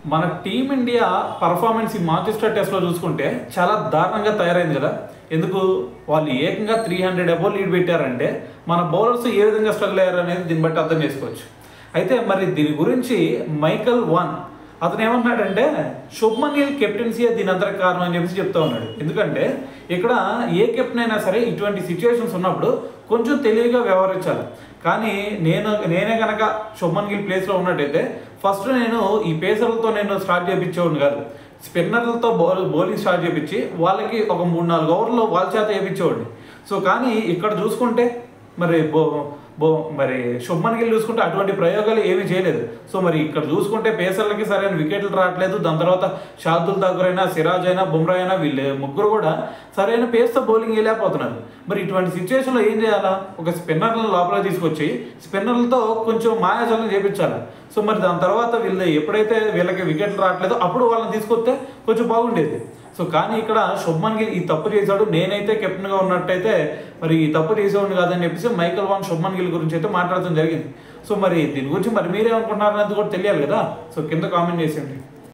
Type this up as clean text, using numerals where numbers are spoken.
మన team India performance ఈ Manchester టెస్ట్లో చూసుకుంటే చాలా దారుణంగా తయారైంది కదా. ఎందుకు వాళ్ళు ఏకంగా 300 అబోవ్ లీడ్ పెట్టారంటే మన బౌలర్స్ ఏ విధంగా స్ట్రగుల్ అయ్యారు అనేది దీన్ని బట్టి అర్థం చేసుకోవచ్చు. అయితే మరి దీని గురించి మైకల్ వాన్ అతను ఏమన్నాడంటే శుభ్మన్ గిల్ కెప్టెన్సీ దీని అంతటి కారణం అని చెప్పి చెప్తా ఉన్నాడు. ఎందుకంటే ఇక్కడ ఏ కెప్టెన్ అయినా సరే ఇటువంటి సిచ్యువేషన్స్ ఉన్నప్పుడు కొంచెం తెలివిగా వ్యవహరించాలి. కానీ నేనే కనుక శుభ్మన్ గిల్ ప్లేస్లో ఉన్నట్టయితే ఫస్ట్ నేను ఈ పేసర్లతో నేను స్టార్ట్ చేయించేవాడిని కాదు, స్పిన్నర్లతో బౌలింగ్ స్టార్ట్ చేయించి వాళ్ళకి ఒక 3-4 ఓవర్లో వాళ్ళ చేత వేయించేవాడిని. సో కానీ ఇక్కడ చూసుకుంటే మరి శుభ్మన్ గిల్ చూసుకుంటే అటువంటి ప్రయోగాలు ఏమీ చేయలేదు. సో మరి ఇక్కడ చూసుకుంటే పేసర్లకి సరైన వికెట్లు రావట్లేదు. దాని తర్వాత షార్దుల్ ఠాకూర్ అయినా, సిరాజ్ అయినా, బుమ్రా అయినా వీళ్ళు ముగ్గురు కూడా సరైన పేస్తో బౌలింగ్ వేయలేకపోతున్నారు. మరి ఇటువంటి సిచ్యువేషన్లో ఏం చేయాలా? ఒక స్పిన్నర్లను లోపల తీసుకొచ్చి స్పిన్నర్లతో కొంచెం మాయాజాలం చేయించాలి. సో మరి దాని తర్వాత వీళ్ళు ఎప్పుడైతే వీళ్ళకి వికెట్లు రావట్లేదో అప్పుడు వాళ్ళని తీసుకొస్తే కొంచెం బాగుండేది. సో కానీ ఇక్కడ శుభ్మన్ గిల్ ఈ తప్పు చేశాడు, నేనైతే కెప్టెన్గా ఉన్నట్టయితే మరి ఈ తప్పు చేసేవాడిని కాదని చెప్పేసి మైకల్ వాన్ శుభ్మన్ గిల్ గురించి అయితే మాట్లాడటం జరిగింది. సో మరి దీని గురించి మరి మీరేమనుకుంటున్నారనేది కూడా తెలియాలి కదా. సో కింద కామెంట్ చేసేయండి.